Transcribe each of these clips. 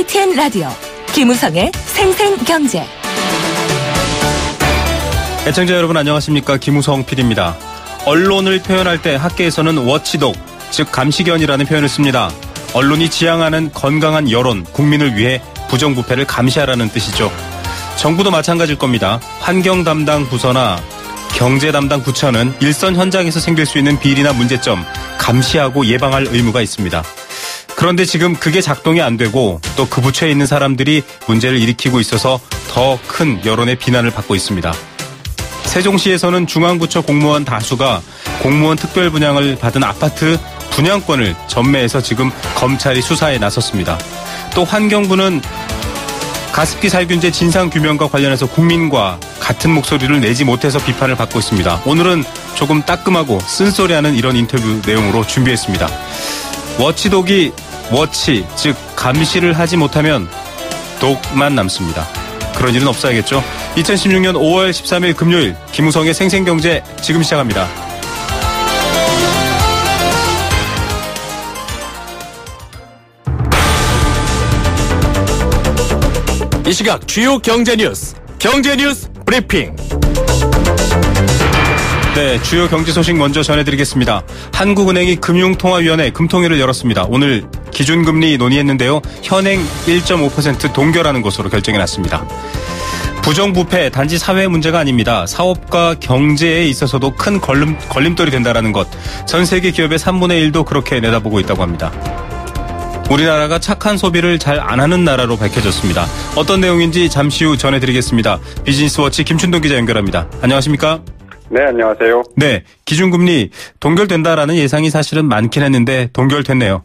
YTN 라디오 김우성의 생생경제. 애청자 여러분 안녕하십니까. 김우성 PD입니다. 언론을 표현할 때 학계에서는 워치독, 즉 감시견이라는 표현을 씁니다. 언론이 지향하는 건강한 여론, 국민을 위해 부정부패를 감시하라는 뜻이죠. 정부도 마찬가지일 겁니다. 환경 담당 부서나 경제 담당 부처는 일선 현장에서 생길 수 있는 비리나 문제점 감시하고 예방할 의무가 있습니다. 그런데 지금 그게 작동이 안 되고 또 그 부처에 있는 사람들이 문제를 일으키고 있어서 더 큰 여론의 비난을 받고 있습니다. 세종시에서는 중앙부처 공무원 다수가 공무원 특별 분양을 받은 아파트 분양권을 전매해서 지금 검찰이 수사에 나섰습니다. 또 환경부는 가습기 살균제 진상규명과 관련해서 국민과 같은 목소리를 내지 못해서 비판을 받고 있습니다. 오늘은 조금 따끔하고 쓴소리하는 이런 인터뷰 내용으로 준비했습니다. 워치독이 워치, 즉 감시를 하지 못하면 독만 남습니다. 그런 일은 없어야겠죠. 2016년 5월 13일 금요일 김우성의 생생경제 지금 시작합니다. 이 시각 주요 경제 뉴스 브리핑. 네, 주요 경제 소식 먼저 전해드리겠습니다. 한국은행이 금융통화위원회 금통위를 열었습니다. 오늘 기준금리 논의했는데요. 현행 1.5% 동결하는 것으로 결정해놨습니다. 부정부패 단지 사회 문제가 아닙니다. 사업과 경제에 있어서도 큰 걸림돌이 된다는 것. 전 세계 기업의 3분의 1도 그렇게 내다보고 있다고 합니다. 우리나라가 착한 소비를 잘 안 하는 나라로 밝혀졌습니다. 어떤 내용인지 잠시 후 전해드리겠습니다. 비즈니스워치 김춘동 기자 연결합니다. 안녕하십니까? 네, 안녕하세요. 네, 기준금리 동결된다라는 예상이 사실은 많긴 했는데 동결됐네요.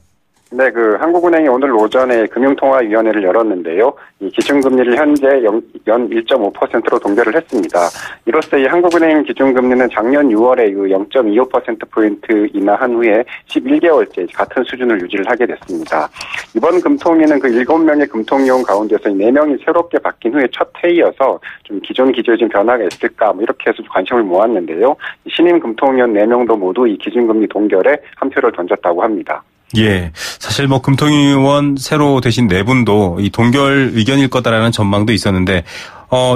네, 한국은행이 오늘 오전에 금융통화위원회를 열었는데요. 이 기준금리를 현재 연 1.5%로 동결을 했습니다. 이로써 이 한국은행 기준금리는 작년 6월에 0.25%포인트 인하한 후에 11개월째 같은 수준을 유지를 하게 됐습니다. 이번 금통위는 7명의 금통위원 가운데서 4명이 새롭게 바뀐 후에 첫 회의여서 좀 기존 기조에 좀 변화가 있을까 이렇게 해서 관심을 모았는데요. 신임 금통위원 4명도 모두 이 기준금리 동결에 한 표를 던졌다고 합니다. 예, 사실 금통위원 새로 되신 4분도 이 동결 의견일 거다라는 전망도 있었는데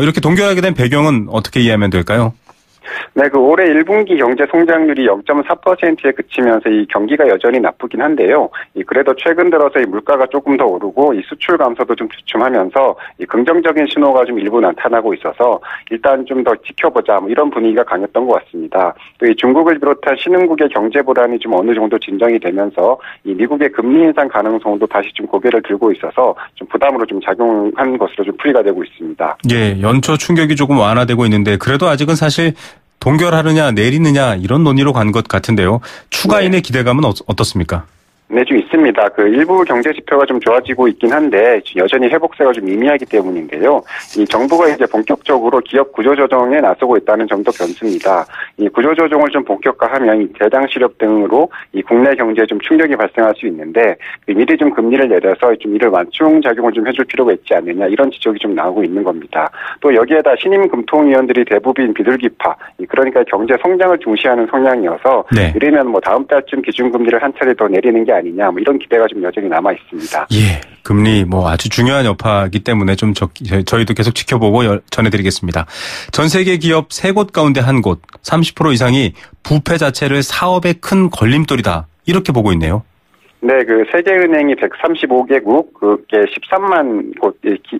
이렇게 동결하게 된 배경은 어떻게 이해하면 될까요? 네, 올해 1분기 경제 성장률이 0.4%에 그치면서 이 경기가 여전히 나쁘긴 한데요. 그래도 최근 들어서 이 물가가 조금 더 오르고 이 수출 감소도 좀 주춤하면서 이 긍정적인 신호가 좀 일부 나타나고 있어서 일단 좀 더 지켜보자 이런 분위기가 강했던 것 같습니다. 또 이 중국을 비롯한 신흥국의 경제 불안이 좀 어느 정도 진정이 되면서 이 미국의 금리 인상 가능성도 다시 좀 고개를 들고 있어서 좀 부담으로 좀 작용한 것으로 좀 풀이가 되고 있습니다. 예, 연초 충격이 조금 완화되고 있는데 그래도 아직은 사실 동결하느냐 내리느냐 이런 논의로 간 것 같은데요. 추가인의 기대감은 어떻습니까? 네, 좀 있습니다. 일부 경제 지표가 좀 좋아지고 있긴 한데 여전히 회복세가 좀 미미하기 때문인데요. 이 정부가 이제 본격적으로 기업 구조조정에 나서고 있다는 점도 변수입니다. 이 구조조정을 좀 본격화하면 이 대장 실업 등으로 이 국내 경제에 좀 충격이 발생할 수 있는데 미리 좀 금리를 내려서 좀 이를 완충 작용을 좀 해줄 필요가 있지 않느냐 이런 지적이 좀 나오고 있는 겁니다. 또 여기에다 신임 금통위원들이 대부분 비둘기파, 그러니까 경제 성장을 중시하는 성향이어서 네. 이르면 다음 달쯤 기준금리를 한 차례 더 내리는 게 아니냐 이런 기대가 좀 여전히 남아 있습니다. 예, 금리 아주 중요한 여파이기 때문에 좀 저희도 계속 지켜보고 전해드리겠습니다. 전 세계 기업 3곳 가운데 1곳, 30% 이상이 부패 자체를 사업의 큰 걸림돌이다 이렇게 보고 있네요. 네, 세계은행이 135개국, 13만 곳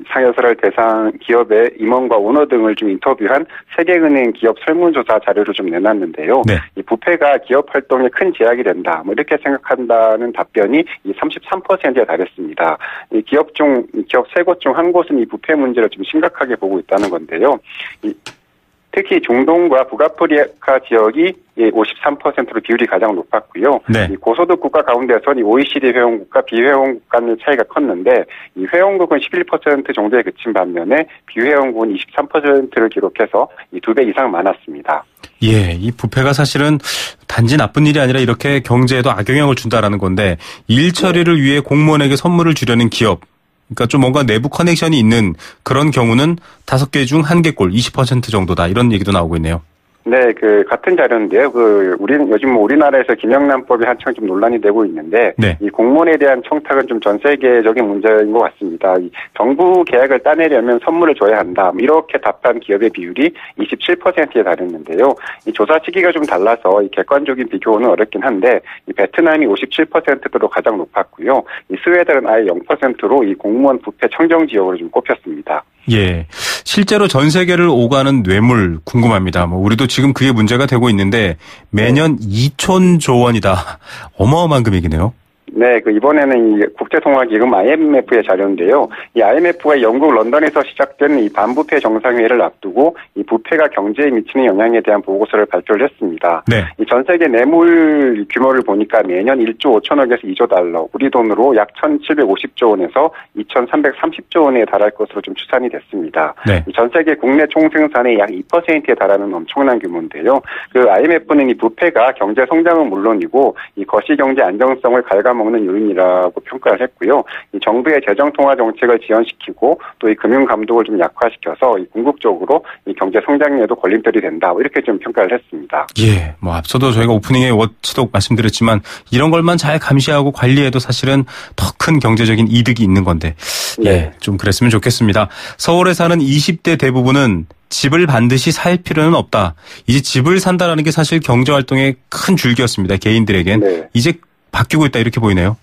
상여설을 대상 기업의 임원과 오너 등을 좀 인터뷰한 세계은행 기업 설문조사 자료를 좀 내놨는데요. 네. 이 부패가 기업 활동에 큰 제약이 된다, 이렇게 생각한다는 답변이 이 33%에 달했습니다. 이 기업 3곳 중 1곳은 이 부패 문제를 좀 심각하게 보고 있다는 건데요. 특히 중동과 북아프리카 지역이 53%로 비율이 가장 높았고요. 네. 이 고소득 국가 가운데서는 이 OECD 회원국과 비회원국 간의 차이가 컸는데 이 회원국은 11% 정도에 그친 반면에 비회원국은 23%를 기록해서 이 2배 이상 많았습니다. 예, 이 부패가 사실은 단지 나쁜 일이 아니라 이렇게 경제에도 악영향을 준다라는 건데 일 처리를 위해 공무원에게 선물을 주려는 기업. 그러니까 좀 뭔가 내부 커넥션이 있는 그런 경우는 5개 중 1개꼴 20% 정도다 이런 얘기도 나오고 있네요. 네, 같은 자료인데요. 요즘 우리나라에서 김영란법이 한창 좀 논란이 되고 있는데, 네. 이 공무원에 대한 청탁은 좀 전 세계적인 문제인 것 같습니다. 이 정부 계약을 따내려면 선물을 줘야 한다. 이렇게 답한 기업의 비율이 27%에 달했는데요. 이 조사 시기가 좀 달라서 이 객관적인 비교는 어렵긴 한데, 이 베트남이 57%로 가장 높았고요. 이 스웨덴은 아예 0%로 이 공무원 부패 청정 지역으로 좀 꼽혔습니다. 예. 실제로 전 세계를 오가는 뇌물 궁금합니다. 우리도 지금 그게 문제가 되고 있는데 매년 2,000조 원이다. 어마어마한 금액이네요. 네, 이번에는 이 국제통화기금 IMF의 자료인데요. 이 IMF가 영국 런던에서 시작된 이 반부패 정상회의를 앞두고 이 부패가 경제에 미치는 영향에 대한 보고서를 발표를 했습니다. 네. 이 전 세계 뇌물 규모를 보니까 매년 1조 5천억에서 2조 달러, 우리 돈으로 약 1,750조 원에서 2,330조 원에 달할 것으로 좀 추산이 됐습니다. 네. 이 전 세계 국내 총생산의 약 2%에 달하는 엄청난 규모인데요. IMF는 이 부패가 경제 성장은 물론이고 이 거시 경제 안정성을 갉아먹는 요인이라고 평가를 했고요. 이 정부의 재정 통화 정책을 지연시키고 또 이 금융 감독을 좀 약화시켜서 이 궁극적으로 이 경제 성장에도 걸림돌이 된다. 이렇게 좀 평가를 했습니다. 예, 앞서도 저희가 오프닝에 워치독 말씀드렸지만 이런 걸만 잘 감시하고 관리해도 사실은 더 큰 경제적인 이득이 있는 건데, 네. 예, 좀 그랬으면 좋겠습니다. 서울에 사는 20대 대부분은 집을 반드시 살 필요는 없다. 이제 집을 산다라는 게 사실 경제 활동의 큰 줄기였습니다. 개인들에겐. 네. 이제 바뀌고 있다 이렇게 보이네요.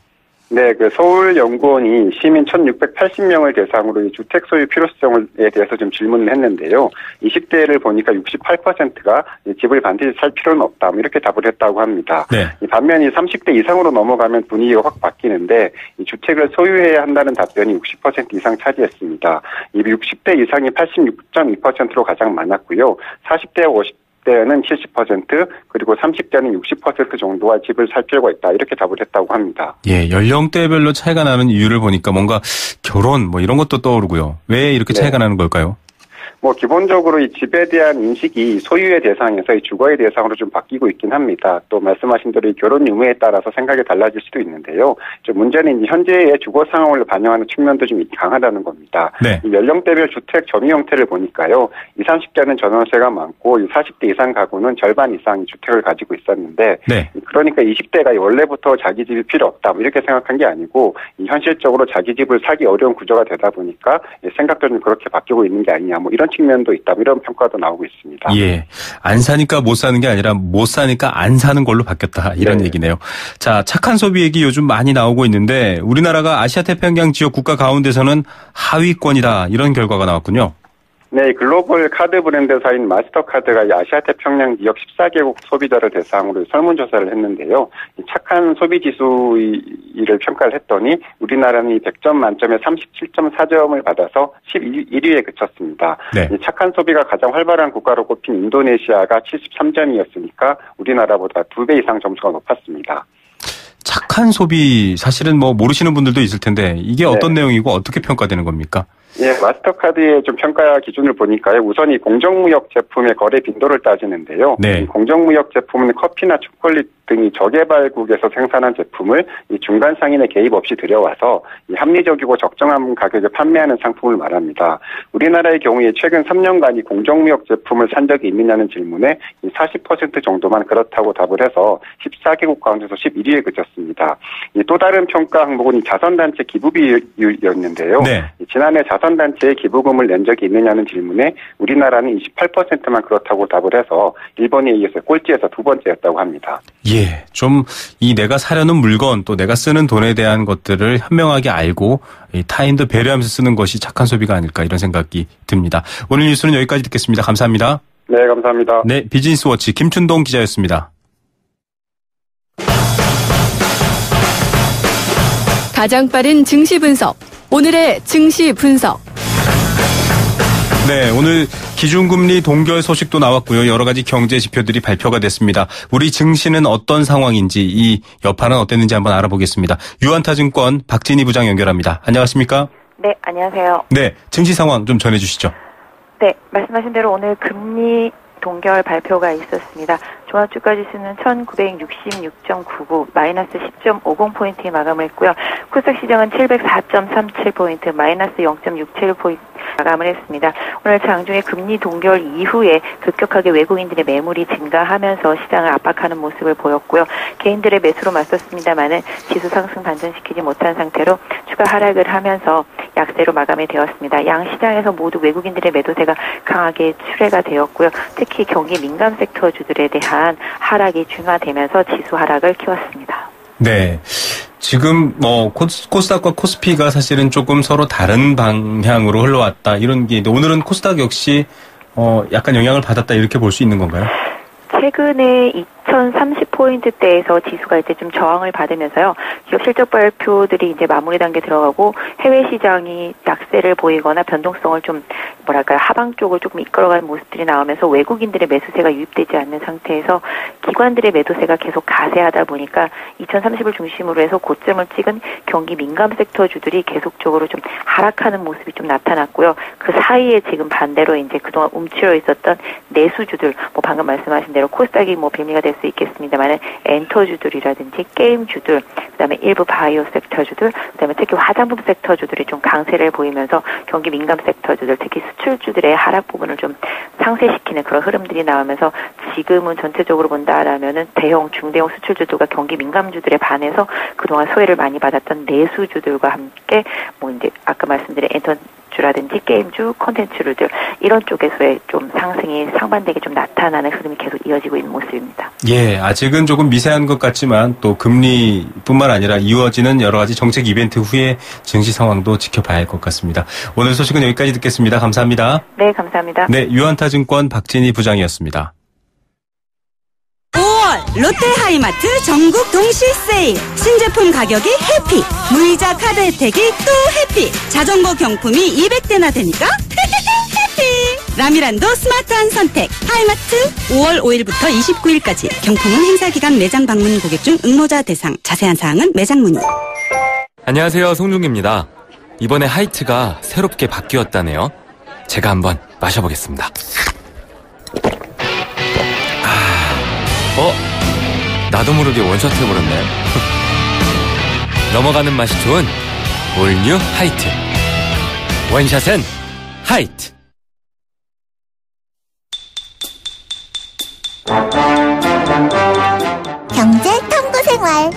네, 서울연구원이 시민 1,680명을 대상으로 이 주택 소유 필요성에 대해서 좀 질문을 했는데요. 20대를 보니까 68%가 집을 반드시 살 필요는 없다. 이렇게 답을 했다고 합니다. 네. 반면 30대 이상으로 넘어가면 분위기가 확 바뀌는데 이 주택을 소유해야 한다는 답변이 60% 이상 차지했습니다. 이 60대 이상이 86.2%로 가장 많았고요. 40대와 50대는 70%, 그리고 30대는 60% 정도가 집을 살 필요가 있다. 이렇게 답을 했다고 합니다. 예, 연령대별로 차이가 나는 이유를 보니까 뭔가 결혼 이런 것도 떠오르고요. 왜 이렇게 차이가 나는 걸까요? 기본적으로 이 집에 대한 인식이 소유의 대상에서 이 주거의 대상으로 좀 바뀌고 있긴 합니다. 또 말씀하신 대로 이 결혼 유무에 따라서 생각이 달라질 수도 있는데요. 문제는 이제 현재의 주거 상황을 반영하는 측면도 좀 강하다는 겁니다. 네. 이 연령대별 주택 점유 형태를 보니까요. 20, 30대는 전월세가 많고 40대 이상 가구는 절반 이상의 주택을 가지고 있었는데, 네. 그러니까 20대가 원래부터 자기 집이 필요 없다 이렇게 생각한 게 아니고 현실적으로 자기 집을 사기 어려운 구조가 되다 보니까 생각도 좀 그렇게 바뀌고 있는 게 아니냐 이런 측면도 있다. 이런 평가도 나오고 있습니다. 예. 안 사니까 못 사는 게 아니라 못 사니까 안 사는 걸로 바뀌었다. 이런 얘기네요. 자, 착한 소비 얘기 요즘 많이 나오고 있는데 우리나라가 아시아 태평양 지역 국가 가운데서는 하위권이다. 이런 결과가 나왔군요. 네, 글로벌 카드 브랜드사인 마스터카드가 아시아 태평양 지역 14개국 소비자를 대상으로 설문조사를 했는데요. 착한 소비 지수를 평가를 했더니 우리나라는 100점 만점에 37.4점을 받아서 11위에 그쳤습니다. 네. 착한 소비가 가장 활발한 국가로 꼽힌 인도네시아가 73점이었으니까 우리나라보다 2배 이상 점수가 높았습니다. 착한 소비 사실은 모르시는 분들도 있을 텐데 이게 어떤 내용이고 어떻게 평가되는 겁니까? 예, 마스터카드의 좀 평가 기준을 보니까요. 우선 이 공정무역 제품의 거래 빈도를 따지는데요. 네. 이 공정무역 제품은 커피나 초콜릿 등이 저개발국에서 생산한 제품을 이 중간 상인의 개입 없이 들여와서 이 합리적이고 적정한 가격에 판매하는 상품을 말합니다. 우리나라의 경우에 최근 3년간 이 공정무역 제품을 산 적이 있느냐는 질문에 이 40% 정도만 그렇다고 답을 해서 14개국 가운데서 11위에 그쳤습니다. 이 또 다른 평가 항목은 이 자선단체 기부비율이었는데요. 네. 지난해 자선단체에 기부금을 낸 적이 있느냐는 질문에 우리나라는 28%만 그렇다고 답을 해서 일본에 이어서 꼴찌에서 두 번째였다고 합니다. 예, 좀 이 내가 사려는 물건 또 내가 쓰는 돈에 대한 것들을 현명하게 알고 이 타인도 배려하면서 쓰는 것이 착한 소비가 아닐까 이런 생각이 듭니다. 오늘 뉴스는 여기까지 듣겠습니다. 감사합니다. 네, 감사합니다. 네, 비즈니스워치 김춘동 기자였습니다. 가장 빠른 증시 분석. 오늘의 증시 분석. 네, 오늘 기준금리 동결 소식도 나왔고요. 여러 가지 경제 지표들이 발표가 됐습니다. 우리 증시는 어떤 상황인지 이 여파는 어땠는지 한번 알아보겠습니다. 유한타증권 박진희 부장 연결합니다. 안녕하십니까? 네, 안녕하세요. 네, 증시 상황 좀 전해주시죠. 네, 말씀하신 대로 오늘 금리 동결 발표가 있었습니다. 종합주가지수는 1966.99, 마이너스 10.50포인트에 마감을 했고요. 코스닥 시장은 704.37포인트, 마이너스 0.67포인트 마감을 했습니다. 오늘 장중에 금리 동결 이후에 급격하게 외국인들의 매물이 증가하면서 시장을 압박하는 모습을 보였고요. 개인들의 매수로 맞섰습니다만은 지수 상승 반전시키지 못한 상태로 추가 하락을 하면서 약세로 마감이 되었습니다. 양 시장에서 모두 외국인들의 매도세가 강하게 출회가 되었고요. 특히 경기 민감 섹터 주들에 대한 하락이 중화되면서 지수 하락을 키웠습니다. 네. 지금 코스닥과 코스피가 사실은 조금 서로 다른 방향으로 흘러왔다 이런 게 오늘은 코스닥 역시 약간 영향을 받았다 이렇게 볼 수 있는 건가요? 최근에 2030포인트대에서 지수가 이제 좀 저항을 받으면서요. 기업 실적 발표들이 이제 마무리 단계 들어가고 해외 시장이 약세를 보이거나 변동성을 좀 하방 쪽을 조금 이끌어가는 모습들이 나오면서 외국인들의 매수세가 유입되지 않는 상태에서 기관들의 매도세가 계속 가세하다 보니까 2030을 중심으로 해서 고점을 찍은 경기 민감 섹터 주들이 계속적으로 좀 하락하는 모습이 좀 나타났고요. 그 사이에 지금 반대로 이제 그동안 움츠러 있었던 내수주들, 방금 말씀하신 대로 코스닥이 빌미가 될 수 있겠습니다만은 엔터주들이라든지 게임주들, 그다음에 일부 바이오 섹터주들, 그다음에 특히 화장품 섹터주들이 좀 강세를 보이면서 경기 민감 섹터주들, 특히 수출주들의 하락 부분을 좀 상쇄시키는 그런 흐름들이 나오면서 지금은 전체적으로 본다라면은 대형, 중대형 수출주들과 경기 민감주들에 반해서 그동안 소외를 많이 받았던 내수주들과 함께 이제 아까 말씀드린 엔터주라든지 게임주, 콘텐츠주들 이런 쪽에서의 좀 상승이 상반되게 좀 나타나는 흐름이 계속 이어지고 있는 모습입니다. 예, 아직은 조금 미세한 것 같지만 또 금리뿐만 아니라 이어지는 여러 가지 정책 이벤트 후에 증시 상황도 지켜봐야 할 것 같습니다. 오늘 소식은 여기까지 듣겠습니다. 감사합니다. 네, 감사합니다. 네, 유한타증권 박진희 부장이었습니다. 5월 롯데하이마트 전국 동시 세일. 신제품 가격이 해피. 무이자 카드 혜택이 또 해피. 자전거 경품이 200대나 되니까 해피. 라미란도 스마트한 선택. 하이마트 5월 5일부터 29일까지. 경품은 행사기간 매장 방문 고객 중 응모자 대상. 자세한 사항은 매장 문의. 안녕하세요, 송중기입니다. 이번에 하이트가 새롭게 바뀌었다네요. 제가 한번 마셔보겠습니다. 나도 모르게 원샷 해버렸네. 넘어가는 맛이 좋은 올뉴 하이트. 원샷은 하이트. 경제 탐구생활.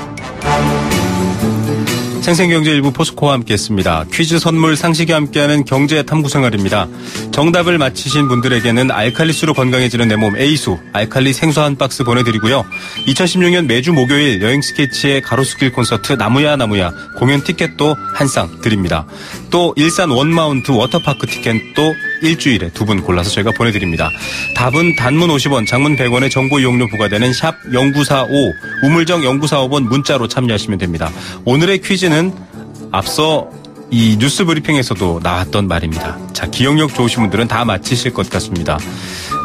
생생경제 일부 포스코와 함께했습니다. 퀴즈 선물 상식이 함께하는 경제 탐구생활입니다. 정답을 맞히신 분들에게는 알칼리수로 건강해지는 내 몸 A수 알칼리 생수 한 박스 보내드리고요. 2016년 매주 목요일 여행 스케치의 가로수길 콘서트 나무야 공연 티켓도 한 쌍 드립니다. 또 일산 원마운트 워터파크 티켓도 일주일에 2분 골라서 저희가 보내드립니다. 답은 단문 50원, 장문 100원의 정보 이용료 부과되는 샵 0945, 우물정 0945번 문자로 참여하시면 됩니다. 오늘의 퀴즈는 앞서 이 뉴스 브리핑에서도 나왔던 말입니다. 자, 기억력 좋으신 분들은 다 맞히실 것 같습니다.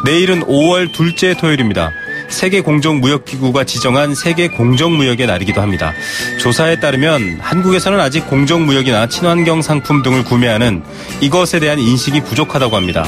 내일은 5월 둘째 토요일입니다. 세계공정무역기구가 지정한 세계공정무역의 날이기도 합니다. 조사에 따르면 한국에서는 아직 공정무역이나 친환경 상품 등을 구매하는 이것에 대한 인식이 부족하다고 합니다.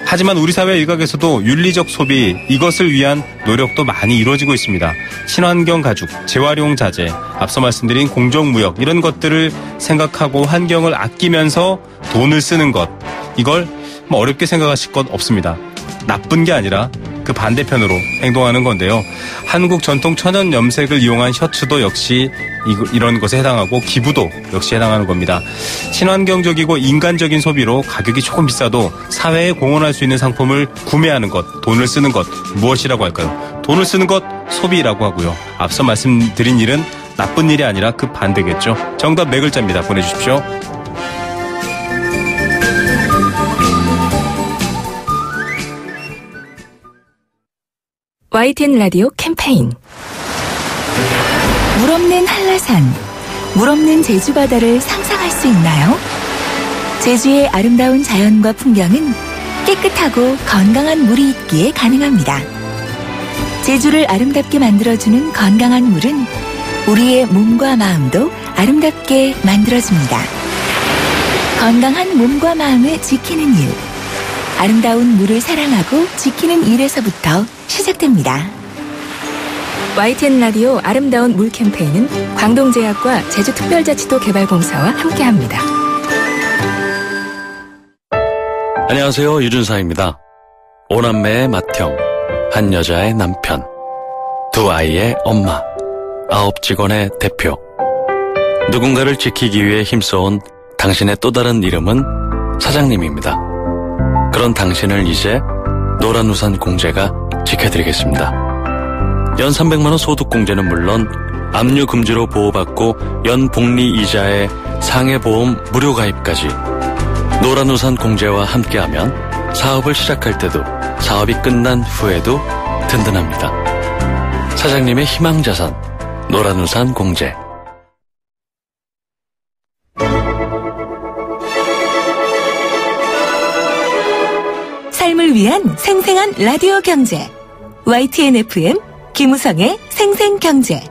하지만 우리 사회 일각에서도 윤리적 소비, 이것을 위한 노력도 많이 이루어지고 있습니다. 친환경 가죽, 재활용 자재, 앞서 말씀드린 공정무역 이런 것들을 생각하고 환경을 아끼면서 돈을 쓰는 것, 이걸 어렵게 생각하실 것 없습니다. 나쁜 게 아니라 그 반대편으로 행동하는 건데요. 한국 전통 천연 염색을 이용한 셔츠도 역시 이런 것에 해당하고 기부도 역시 해당하는 겁니다. 친환경적이고 인간적인 소비로 가격이 조금 비싸도 사회에 공헌할 수 있는 상품을 구매하는 것, 돈을 쓰는 것, 무엇이라고 할까요? 돈을 쓰는 것, 소비라고 하고요. 앞서 말씀드린 일은 나쁜 일이 아니라 그 반대겠죠. 정답 4글자입니다. 보내주십시오. YTN 라디오 캠페인 물 없는 한라산, 물 없는 제주 바다를 상상할 수 있나요? 제주의 아름다운 자연과 풍경은 깨끗하고 건강한 물이 있기에 가능합니다. 제주를 아름답게 만들어주는 건강한 물은 우리의 몸과 마음도 아름답게 만들어줍니다. 건강한 몸과 마음을 지키는 이유, 아름다운 물을 사랑하고 지키는 일에서부터 시작됩니다. YTN 라디오 아름다운 물 캠페인은 광동제약과 제주특별자치도 개발공사와 함께합니다. 안녕하세요. 유준상입니다. 5남매의 맏형, 한 여자의 남편, 2아이의 엄마, 9직원의 대표. 누군가를 지키기 위해 힘써온 당신의 또 다른 이름은 사장님입니다. 그런 당신을 이제 노란우산 공제가 지켜드리겠습니다. 연 300만원 소득공제는 물론 압류 금지로 보호받고 연 복리 이자에 상해보험 무료 가입까지 노란우산 공제와 함께하면 사업을 시작할 때도 사업이 끝난 후에도 든든합니다. 사장님의 희망자산 노란우산 공제. 삶을 위한 생생한 라디오 경제 YTN FM 김우성의 생생경제.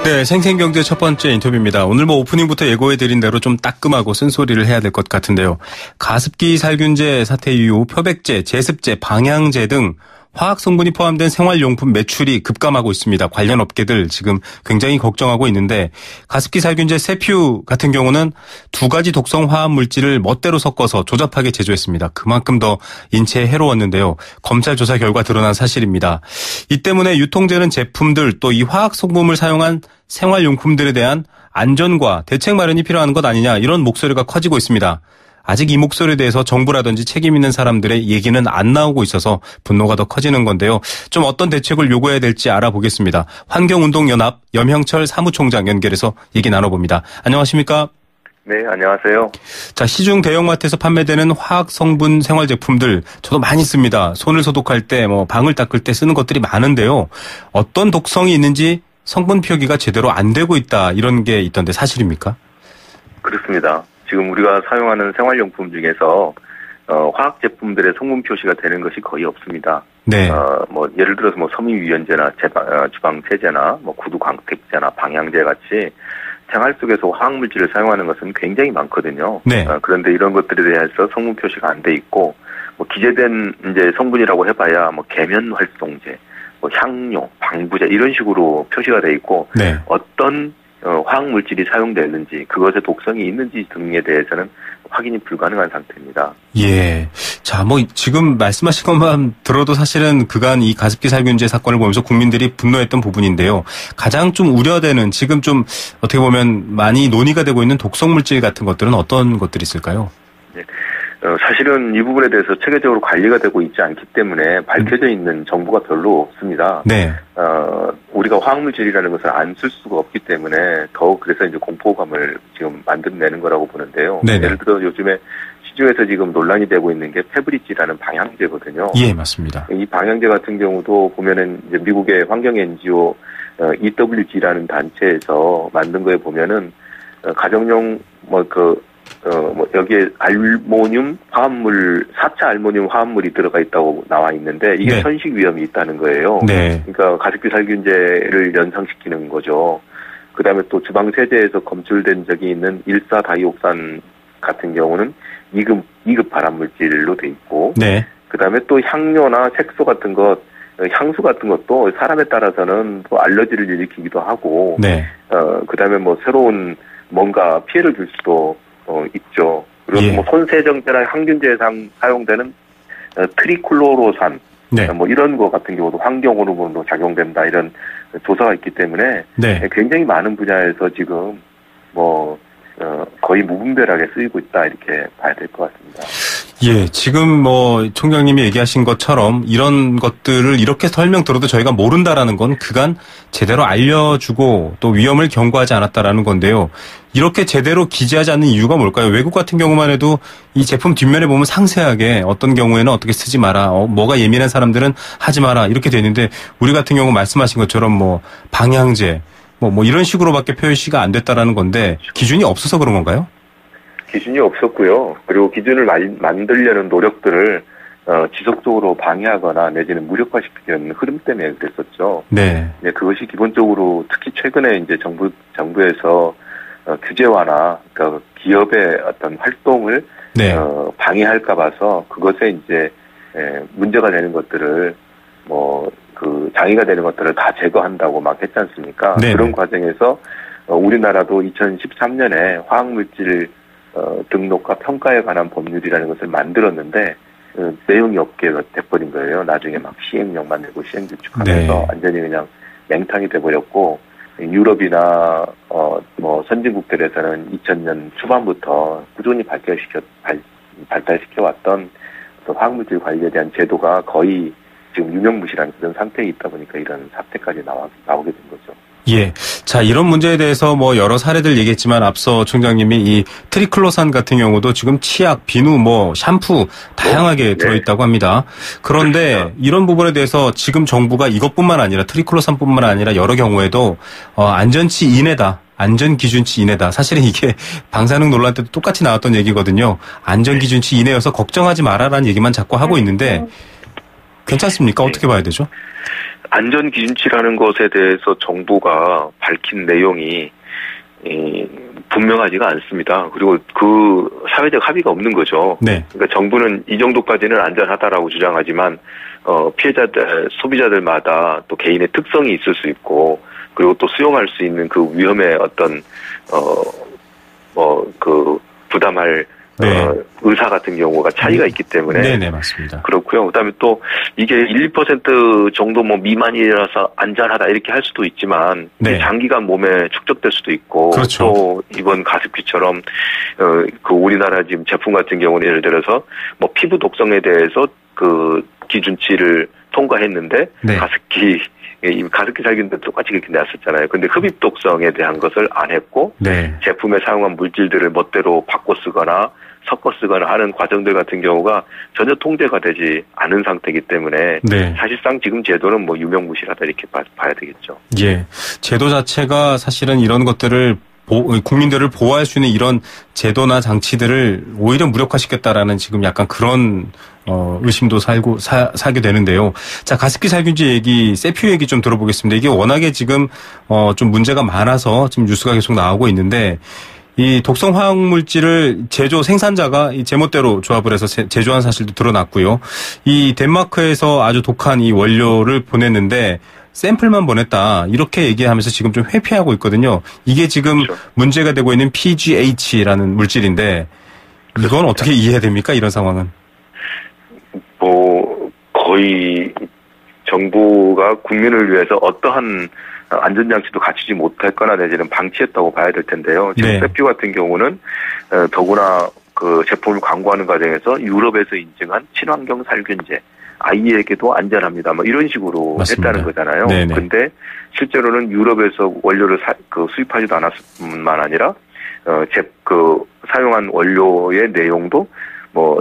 네, 생생경제 첫 번째 인터뷰입니다. 오늘 오프닝부터 예고해드린 대로 좀 따끔하고 쓴소리를 해야 될 것 같은데요. 가습기 살균제 사태 이후 표백제, 제습제, 방향제 등 화학 성분이 포함된 생활용품 매출이 급감하고 있습니다. 관련 업계들 지금 굉장히 걱정하고 있는데 가습기 살균제 세퓨 같은 경우는 2가지 독성 화학 물질을 멋대로 섞어서 조잡하게 제조했습니다. 그만큼 더 인체에 해로웠는데요. 검찰 조사 결과 드러난 사실입니다. 이 때문에 유통되는 제품들 또 이 화학 성분을 사용한 생활용품들에 대한 안전과 대책 마련이 필요한 것 아니냐 이런 목소리가 커지고 있습니다. 아직 이 목소리에 대해서 정부라든지 책임 있는 사람들의 얘기는 안 나오고 있어서 분노가 더 커지는 건데요. 좀 어떤 대책을 요구해야 될지 알아보겠습니다. 환경운동연합 염형철 사무총장 연결해서 얘기 나눠봅니다. 안녕하십니까? 네, 안녕하세요. 자, 시중 대형마트에서 판매되는 화학 성분 생활 제품들 저도 많이 씁니다. 손을 소독할 때, 방을 닦을 때 쓰는 것들이 많은데요. 어떤 독성이 있는지 성분 표기가 제대로 안 되고 있다 이런 게 있던데 사실입니까? 그렇습니다. 지금 우리가 사용하는 생활용품 중에서 화학 제품들의 성분 표시가 되는 것이 거의 없습니다. 네. 예를 들어서 섬유유연제나 주방세제나 구두 광택제나 방향제 같이 생활 속에서 화학 물질을 사용하는 것은 굉장히 많거든요. 네. 그런데 이런 것들에 대해서 성분 표시가 안 돼 있고 기재된 이제 성분이라고 해봐야 계면 활성제, 향료, 방부제 이런 식으로 표시가 돼 있고 네. 어떤 화학 물질이 사용되는지 그것의 독성이 있는지 등에 대해서는 확인이 불가능한 상태입니다. 예. 자, 지금 말씀하신 것만 들어도 사실은 그간 이 가습기 살균제 사건을 보면서 국민들이 분노했던 부분인데요. 가장 좀 우려되는 지금 좀 어떻게 보면 많이 논의가 되고 있는 독성 물질 같은 것들은 어떤 것들이 있을까요? 네. 사실은 이 부분에 대해서 체계적으로 관리가 되고 있지 않기 때문에 밝혀져 있는 정보가 별로 없습니다. 네. 우리가 화학물질이라는 것을 안 쓸 수가 없기 때문에 더욱 그래서 이제 공포감을 지금 만들어내는 거라고 보는데요. 네네. 예를 들어 요즘에 시중에서 지금 논란이 되고 있는 게 페브리지라는 방향제거든요. 예, 맞습니다. 이 방향제 같은 경우도 보면은 이제 미국의 환경 NGO EWG라는 단체에서 만든 거에 보면은 가정용 여기에 알모늄 화합물, 4차 알모늄 화합물이 들어가 있다고 나와 있는데 이게 네. 현식 위험이 있다는 거예요. 네. 그러니까 가습기 살균제를 연상시키는 거죠. 그 다음에 또 주방세제에서 검출된 적이 있는 일사다이옥산 같은 경우는 2급 발암물질로 돼 있고, 네. 그 다음에 또 향료나 색소 같은 것, 향수 같은 것도 사람에 따라서는 또 알러지를 일으키기도 하고, 네. 그 다음에 새로운 뭔가 피해를 줄 수도 있죠. 그리고 예. 손세정제나 항균제에 사용되는 트리클로로산, 네. 이런 거 같은 경우도 환경 호르몬으로 작용된다 이런 조사가 있기 때문에 네. 굉장히 많은 분야에서 지금 거의 무분별하게 쓰이고 있다 이렇게 봐야 될 것 같습니다. 예, 지금 총장님이 얘기하신 것처럼 이런 것들을 이렇게 설명 들어도 저희가 모른다라는 건 그간 제대로 알려주고 또 위험을 경고하지 않았다라는 건데요. 이렇게 제대로 기재하지 않는 이유가 뭘까요? 외국 같은 경우만 해도 이 제품 뒷면에 보면 상세하게 어떤 경우에는 어떻게 쓰지 마라, 뭐가 예민한 사람들은 하지 마라 이렇게 돼 있는데 우리 같은 경우 말씀하신 것처럼 방향제 이런 식으로밖에 표시가 안 됐다라는 건데 기준이 없어서 그런 건가요? 기준이 없었고요. 그리고 기준을 만들려는 노력들을 지속적으로 방해하거나 내지는 무력화시키는 흐름 때문에 그랬었죠. 네. 네, 그것이 기본적으로 특히 최근에 이제 정부에서 규제화나 그러니까 기업의 어떤 활동을 네. 방해할까 봐서 그것에 이제 문제가 되는 것들을 장애가 되는 것들을 다 제거한다고 막 했지 않습니까? 네네. 그런 과정에서 우리나라도 2013년에 화학물질 등록과 평가에 관한 법률이라는 것을 만들었는데 내용이 없게 돼버린 거예요. 나중에 막 시행령 만들고 시행규칙하면서 네. 완전히 그냥 맹탕이 돼버렸고 유럽이나 선진국들에서는 2000년 초반부터 꾸준히 발달시켜 왔던 화학물질 관리에 대한 제도가 거의 지금 유명무실한 그런 상태에 있다 보니까 이런 사태까지 나오게 된 거죠. 예. 자, 이런 문제에 대해서 여러 사례들 얘기했지만 앞서 총장님이 이 트리클로산 같은 경우도 지금 치약, 비누, 샴푸 다양하게 들어있다고 합니다. 그런데 그렇습니다. 이런 부분에 대해서 지금 정부가 이것뿐만 아니라 트리클로산뿐만 아니라 여러 경우에도 안전치 이내다. 안전기준치 이내다. 사실은 이게 방사능 논란 때도 똑같이 나왔던 얘기거든요. 안전기준치 이내여서 걱정하지 마라라는 얘기만 자꾸 하고 있는데 괜찮습니까? 어떻게 봐야 되죠? 안전기준치라는 것에 대해서 정부가 밝힌 내용이 분명하지가 않습니다. 그리고 그 사회적 합의가 없는 거죠. 네. 그러니까 정부는 이 정도까지는 안전하다라고 주장하지만 피해자들, 소비자들마다 또 개인의 특성이 있을 수 있고 그리고 또 수용할 수 있는 그 위험의 어떤 부담할 의사 같은 경우가 차이가 있기 때문에. 네네, 맞습니다. 그렇고요. 그다음에 또 이게 1, 2% 정도 미만이라서 안전하다 이렇게 할 수도 있지만 장기간 몸에 축적될 수도 있고. 그렇죠. 또 이번 가습기처럼 그 우리나라 지금 제품 같은 경우는 예를 들어서 피부 독성에 대해서 그 기준치를 통과했는데 가습기 살균도 똑같이 그렇게 냈었잖아요. 근데 흡입 독성에 대한 것을 안 했고 제품에 사용한 물질들을 멋대로 바꿔 쓰거나 섞어 쓰거나 하는 과정들 같은 경우가 전혀 통제가 되지 않은 상태이기 때문에 사실상 지금 제도는 유명무실하다 이렇게 봐야 되겠죠. 예, 제도 자체가 사실은 이런 것들을 국민들을 보호할 수 있는 이런 제도나 장치들을 오히려 무력화시켰다라는 지금 약간 그런 의심도 사게 되는데요. 자, 가습기 살균제 얘기, 세퓨 얘기 좀 들어보겠습니다. 이게 워낙에 지금 좀 문제가 많아서 지금 뉴스가 계속 나오고 있는데 이 독성 화학 물질을 생산자가 이 제멋대로 조합을 해서 제조한 사실도 드러났고요. 이 덴마크에서 아주 독한 이 원료를 보냈는데 샘플만 보냈다. 이렇게 얘기하면서 지금 좀 회피하고 있거든요. 이게 지금 문제가 되고 있는 PGH라는 물질인데 이건 어떻게 이해해야 됩니까? 이런 상황은. 거의 정부가 국민을 위해서 어떠한 안전장치도 갖추지 못했거나 내지는 방치했다고 봐야 될 텐데요. 지금 세퓨 같은 경우는 더구나 그 제품을 광고하는 과정에서 유럽에서 인증한 친환경 살균제, 아이에게도 안전합니다. 이런 식으로 맞습니다. 했다는 거잖아요. 그런데 실제로는 유럽에서 원료를 수입하지도 않았을 뿐만 아니라 사용한 원료의 내용도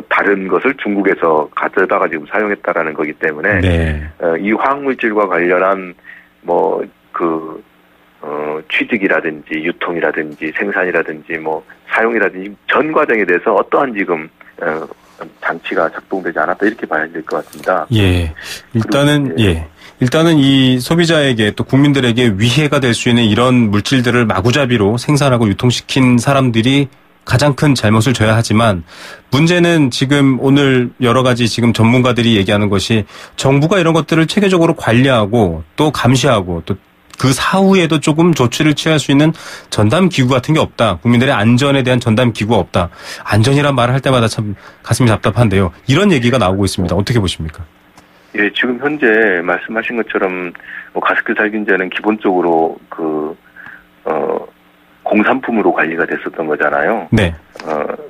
다른 것을 중국에서 가져다가 지금 사용했다라는 거기 때문에 이 화학물질과 관련한 취득이라든지 유통이라든지 생산이라든지 사용이라든지 전 과정에 대해서 어떠한 지금 장치가 작동되지 않았다 이렇게 봐야 될 것 같습니다. 예. 일단은 이 소비자에게 또 국민들에게 위해가 될 수 있는 이런 물질들을 마구잡이로 생산하고 유통시킨 사람들이 가장 큰 잘못을 져야 하지만 문제는 지금 오늘 여러 가지 지금 전문가들이 얘기하는 것이 정부가 이런 것들을 체계적으로 관리하고 또 감시하고 또 그 사후에도 조금 조치를 취할 수 있는 전담 기구 같은 게 없다. 국민들의 안전에 대한 전담 기구가 없다. 안전이란 말을 할 때마다 참 가슴이 답답한데요. 이런 얘기가 나오고 있습니다. 어떻게 보십니까? 예, 지금 현재 말씀하신 것처럼 가습기 살균제는 기본적으로 공산품으로 관리가 됐었던 거잖아요.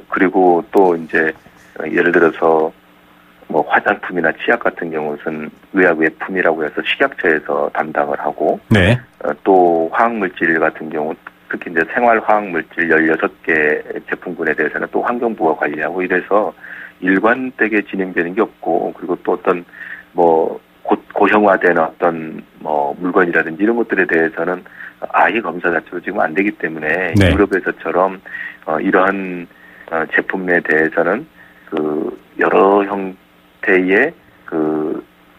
그리고 또 이제 예를 들어서 화장품이나 치약 같은 경우는 의약외품이라고 해서 식약처에서 담당을 하고 또 화학물질 같은 경우 특히 이제 생활화학물질 16개 제품군에 대해서는 또 환경부가 관리하고 이래서 일관되게 진행되는 게 없고 그리고 또 어떤 고형화된 어떤 물건이라든지 이런 것들에 대해서는 아예 검사 자체로 지금 안 되기 때문에 유럽에서처럼 이러한 제품에 대해서는 여러 형태의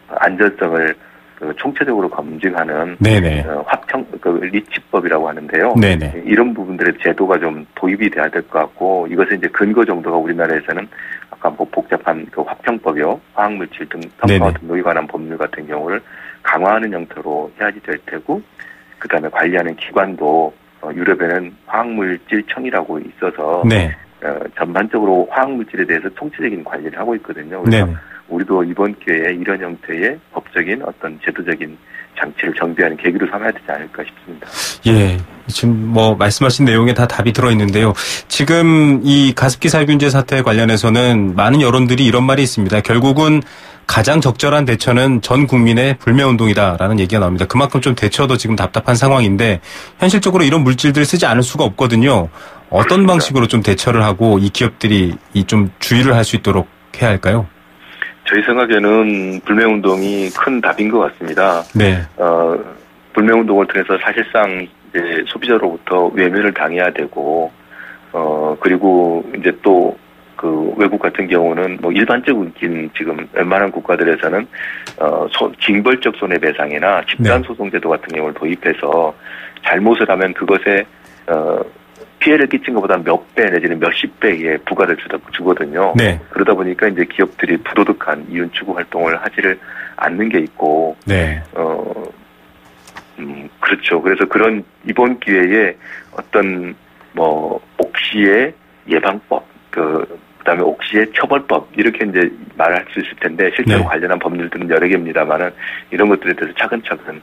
안전성을 그 총체적으로 검증하는 네네. 합평 리치법이라고 하는데요. 네네. 이런 부분들의 제도가 좀 도입이 돼야 될 것 같고 이것은 이제 근거 정도가 우리나라에서는 아까 뭐 복잡한 그 화평법이요, 화학물질 등 평가와 등록에 관한 법률 같은 경우를 강화하는 형태로 해야지 될 테고, 그 다음에 관리하는 기관도 유럽에는 화학물질청이라고 있어서 네. 전반적으로 화학물질에 대해서 총체적인 관리를 하고 있거든요. 그래서 네네. 우리도 이번 기회에 이런 형태의 법적인 어떤 제도적인 장치를 정비하는 계기로 삼아야 되지 않을까 싶습니다. 예, 지금 뭐 말씀하신 내용에 다 답이 들어있는데요. 지금 이 가습기 살균제 사태에 관련해서는 많은 여론들이 이런 말이 있습니다. 결국은 가장 적절한 대처는 전 국민의 불매운동이다라는 얘기가 나옵니다. 그만큼 좀 대처도 지금 답답한 상황인데 현실적으로 이런 물질들 쓰지 않을 수가 없거든요. 어떤 방식으로 좀 대처를 하고 이 기업들이 좀 주의를 할 수 있도록 해야 할까요? 저희 생각에는 불매운동이 큰 답인 것 같습니다. 네. 불매운동을 통해서 사실상 이제 소비자로부터 외면을 당해야 되고, 그리고 이제 또 그 외국 같은 경우는 뭐 일반적인 지금 웬만한 국가들에서는 징벌적 손해배상이나 집단소송제도 같은 경우를 도입해서 잘못을 하면 그것에 피해를 끼친 것보다 몇 배 내지는 몇십 배의 부과를 주거든요. 네. 그러다 보니까 이제 기업들이 부도덕한 이윤 추구 활동을 하지를 않는 게 있고, 네. 그렇죠. 그래서 그런 이번 기회에 어떤 뭐 옥시의 예방법, 그다음에 옥시의 처벌법 이렇게 이제 말할 수 있을 텐데 실제로 관련한 법률들은 여러 개입니다만은 이런 것들에 대해서 차근차근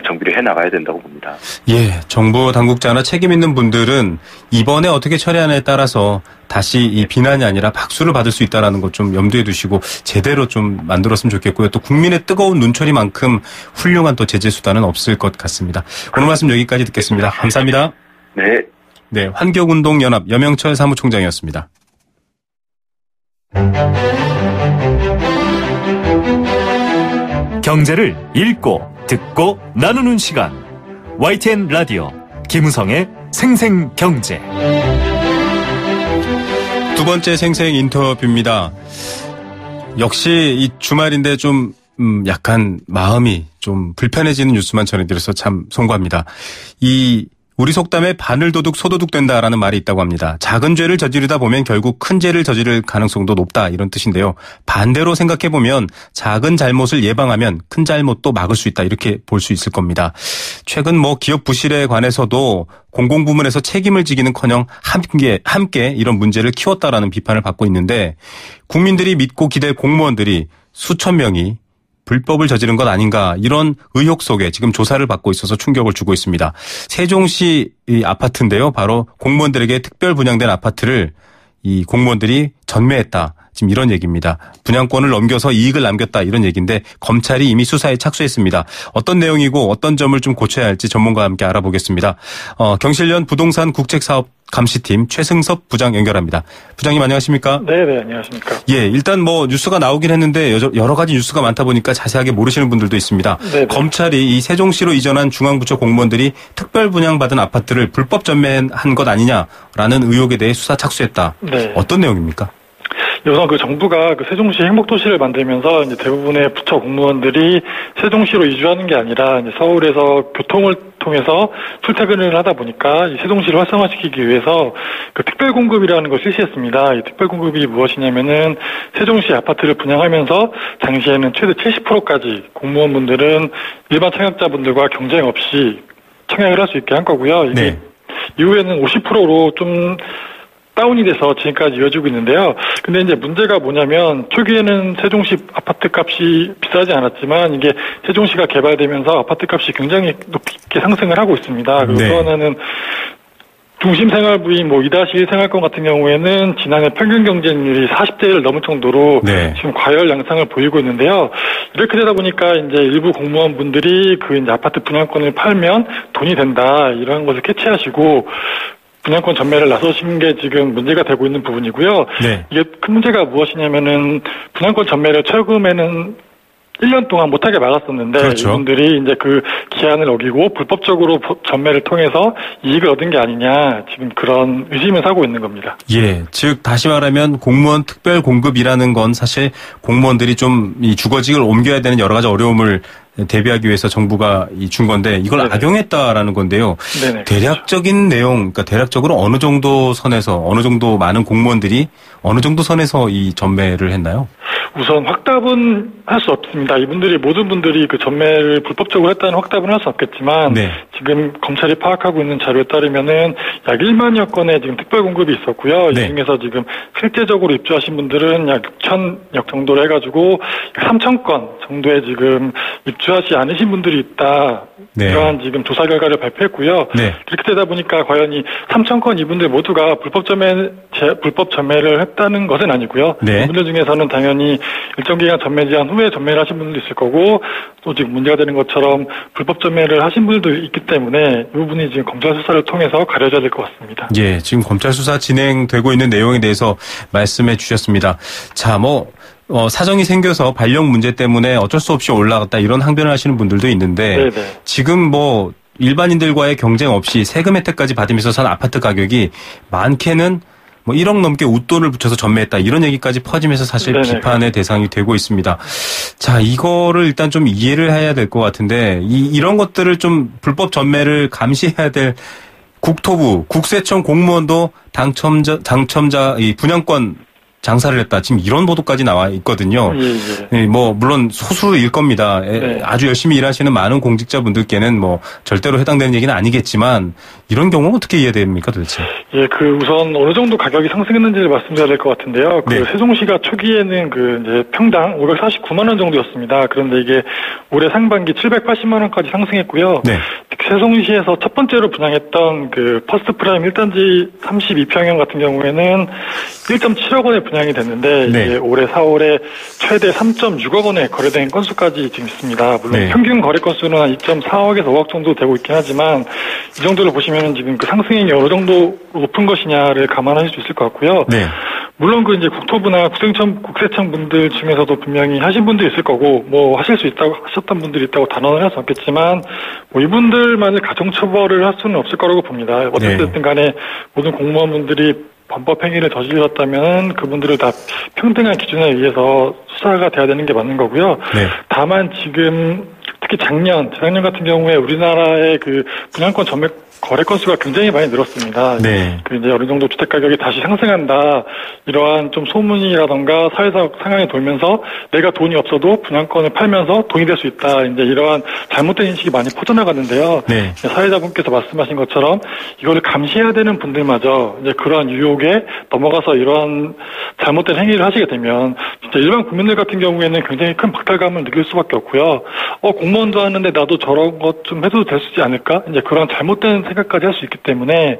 정비를 해 나가야 된다고 봅니다. 예, 정부 당국자나 책임 있는 분들은 이번에 어떻게 처리하느냐에 따라서 다시 이 비난이 아니라 박수를 받을 수 있다라는 것 좀 염두에 두시고 제대로 좀 만들었으면 좋겠고요. 또 국민의 뜨거운 눈초리만큼 훌륭한 또 제재 수단은 없을 것 같습니다. 오늘 말씀 여기까지 듣겠습니다. 감사합니다. 네. 네, 환경운동연합 여명철 사무총장이었습니다. 경제를 읽고 듣고 나누는 시간, YTN 라디오 김우성의 생생경제. 두 번째 생생 인터뷰입니다. 역시 이 주말인데 좀 약간 마음이 좀 불편해지는 뉴스만 전해드려서 참 송구합니다. 우리 속담에 바늘도둑 소도둑 된다라는 말이 있다고 합니다. 작은 죄를 저지르다 보면 결국 큰 죄를 저지를 가능성도 높다, 이런 뜻인데요. 반대로 생각해보면 작은 잘못을 예방하면 큰 잘못도 막을 수 있다, 이렇게 볼 수 있을 겁니다. 최근 뭐 기업 부실에 관해서도 공공부문에서 책임을 지기는커녕 함께 이런 문제를 키웠다라는 비판을 받고 있는데, 국민들이 믿고 기댈 공무원들이 수천 명이 불법을 저지른 것 아닌가, 이런 의혹 속에 지금 조사를 받고 있어서 충격을 주고 있습니다. 세종시 이 아파트인데요. 바로 공무원들에게 특별 분양된 아파트를 이 공무원들이 전매했다, 지금 이런 얘기입니다. 분양권을 넘겨서 이익을 남겼다, 이런 얘기인데 검찰이 이미 수사에 착수했습니다. 어떤 내용이고 어떤 점을 좀 고쳐야 할지 전문가와 함께 알아보겠습니다. 경실련 부동산 국책사업 감시팀 최승섭 부장 연결합니다. 부장님 안녕하십니까? 네, 안녕하십니까? 예, 일단 뭐 뉴스가 나오긴 했는데 여러 가지 뉴스가 많다 보니까 자세하게 모르시는 분들도 있습니다. 네네. 검찰이 이 세종시로 이전한 중앙부처 공무원들이 특별 분양받은 아파트를 불법 전매한 것 아니냐라는 의혹에 대해 수사 착수했다. 네. 어떤 내용입니까? 우선 그 정부가 그 세종시 행복도시를 만들면서 이제 대부분의 부처 공무원들이 세종시로 이주하는 게 아니라 이제 서울에서 교통을 통해서 출퇴근을 하다 보니까 이 세종시를 활성화시키기 위해서 그 특별공급이라는 걸 실시했습니다. 이 특별공급이 무엇이냐면은 세종시 아파트를 분양하면서 당시에는 최대 70%까지 공무원분들은 일반 청약자분들과 경쟁 없이 청약을 할 수 있게 한 거고요. 이게 이후에는 50%로 좀 다운이 돼서 지금까지 이어지고 있는데요. 근데 이제 문제가 뭐냐면 초기에는 세종시 아파트 값이 비싸지 않았지만 이게 세종시가 개발되면서 아파트 값이 굉장히 높게 상승을 하고 있습니다. 그리고 또 하나는 중심 생활부인 뭐 2-1 생활권 같은 경우에는 지난해 평균 경쟁률이 40대를 넘을 정도로 지금 과열 양상을 보이고 있는데요. 이렇게 되다 보니까 이제 일부 공무원분들이 그 이제 아파트 분양권을 팔면 돈이 된다, 이런 것을 캐치하시고 분양권 전매를 나서신 게 지금 문제가 되고 있는 부분이고요. 이게 큰 문제가 무엇이냐면은 분양권 전매를 최근에는 1년 동안 못하게 막았었는데 이분들이 이제 그 기한을 어기고 불법적으로 전매를 통해서 이익을 얻은 게 아니냐, 지금 그런 의심을 사고 있는 겁니다. 예, 즉 다시 말하면 공무원 특별 공급이라는 건 사실 공무원들이 좀 이 주거직을 옮겨야 되는 여러 가지 어려움을 대비하기 위해서 정부가 준 건데 이걸 네네. 악용했다라는 건데요. 네네. 대략적인 내용, 그러니까 대략적으로 어느 정도 선에서 어느 정도 많은 공무원들이 어느 정도 선에서 이 전매를 했나요? 우선 확답은 할 수 없습니다. 이분들이 모든 분들이 그 전매를 불법적으로 했다는 확답은 할 수 없겠지만 네. 지금 검찰이 파악하고 있는 자료에 따르면은 약 1만여 건의 지금 특별 공급이 있었고요. 네. 이 중에서 지금 실제적으로 입주하신 분들은 약 6,000여 정도로 해가지고 3,000건 정도의 지금 입주하지 않으신 분들이 있다. 네. 이러한 지금 조사 결과를 발표했고요. 네. 그렇게 되다 보니까 과연 이 3,000건 이분들 모두가 불법 전매를 했다는 것은 아니고요. 네. 이분들 중에서는 당연히 일정 기간 전매 제한 후에 전매를 하신 분들도 있을 거고 또 지금 문제가 되는 것처럼 불법 전매를 하신 분들도 있기 때문에 이 부분이 지금 검찰 수사를 통해서 가려져야 될 것 같습니다. 예, 지금 검찰 수사 진행되고 있는 내용에 대해서 말씀해 주셨습니다. 자, 사정이 생겨서 발령 문제 때문에 어쩔 수 없이 올라갔다 이런 항변을 하시는 분들도 있는데 네네. 지금 일반인들과의 경쟁 없이 세금 혜택까지 받으면서 산 아파트 가격이 많게는 1억 넘게 웃돈을 붙여서 전매했다 이런 얘기까지 퍼지면서 사실 네네. 비판의 대상이 되고 있습니다. 자, 이거를 일단 좀 이해를 해야 될 것 같은데 이런 것들을 좀 불법 전매를 감시해야 될 국토부, 국세청 공무원도 당첨자 이 분양권 장사를 했다. 지금 이런 보도까지 나와 있거든요. 예. 물론 소수일 겁니다. 네. 아주 열심히 일하시는 많은 공직자분들께는 절대로 해당되는 얘기는 아니겠지만 이런 경우는 어떻게 이해됩니까 도대체? 예, 우선 어느 정도 가격이 상승했는지를 말씀드려야 될 것 같은데요. 네. 세종시가 초기에는 이제 평당 549만 원 정도였습니다. 그런데 이게 올해 상반기 780만 원까지 상승했고요. 네. 세종시에서 첫 번째로 분양했던 퍼스트 프라임 1단지 32평형 같은 경우에는 1.7억 원에 분양이 됐는데 네. 이제 올해 4월에 최대 3.6억 원에 거래된 건수까지 지금 있습니다. 물론 네. 평균 거래 건수는 한 2.4억에서 5억 정도 되고 있긴 하지만 이 정도를 보시면 지금 상승액이 어느 정도 높은 것이냐를 감안하실 수 있을 것 같고요. 네. 물론 이제 국토부나 국세청 분들 중에서도 분명히 하신 분도 있을 거고 하셨던 분들이 있다고 단언을 할 수 없겠지만 이분들만을 가중처벌을 할 수는 없을 거라고 봅니다. 어쨌든 간에 모든 공무원분들이 범법 행위를 저질렀다면 그분들을 다 평등한 기준에 의해서 수사가 돼야 되는 게 맞는 거고요. 네. 다만 지금 특히 재작년 같은 경우에 우리나라의 분양권 전매 거래 건수가 굉장히 많이 늘었습니다. 네. 이제 어느 정도 주택 가격이 다시 상승한다. 이러한 좀 소문이라던가 사회적 상황이 돌면서 내가 돈이 없어도 분양권을 팔면서 돈이 될 수 있다. 이제 이러한 잘못된 인식이 많이 퍼져나가는데요. 네. 사회자분께서 말씀하신 것처럼 이거를 감시해야 되는 분들마저 이제 그러한 유혹에 넘어가서 이러한 잘못된 행위를 하시게 되면 진짜 일반 국민들 같은 경우에는 굉장히 큰 박탈감을 느낄 수밖에 없고요. 공무원도 하는데 나도 저런 것 좀 해도 될 수 있지 않을까? 이제 그런 잘못된 생각까지 할 수 있기 때문에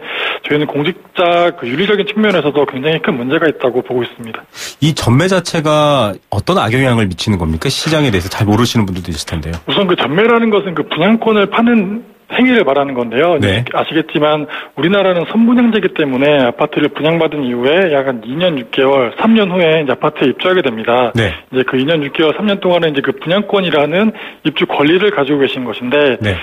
저희는 공직자 윤리적인 측면에서도 굉장히 큰 문제가 있다고 보고 있습니다. 이 전매 자체가 어떤 악영향을 미치는 겁니까? 시장에 대해서 잘 모르시는 분들도 있을 텐데요. 우선 전매라는 것은 분양권을 파는 행위를 말하는 건데요. 네. 아시겠지만 우리나라는 선분양제이기 때문에 아파트를 분양받은 이후에 약 한 2년 6개월, 3년 후에 이제 아파트에 입주하게 됩니다. 네. 이제 2년 6개월, 3년 동안은 이제 분양권이라는 입주 권리를 가지고 계신 것인데, 네.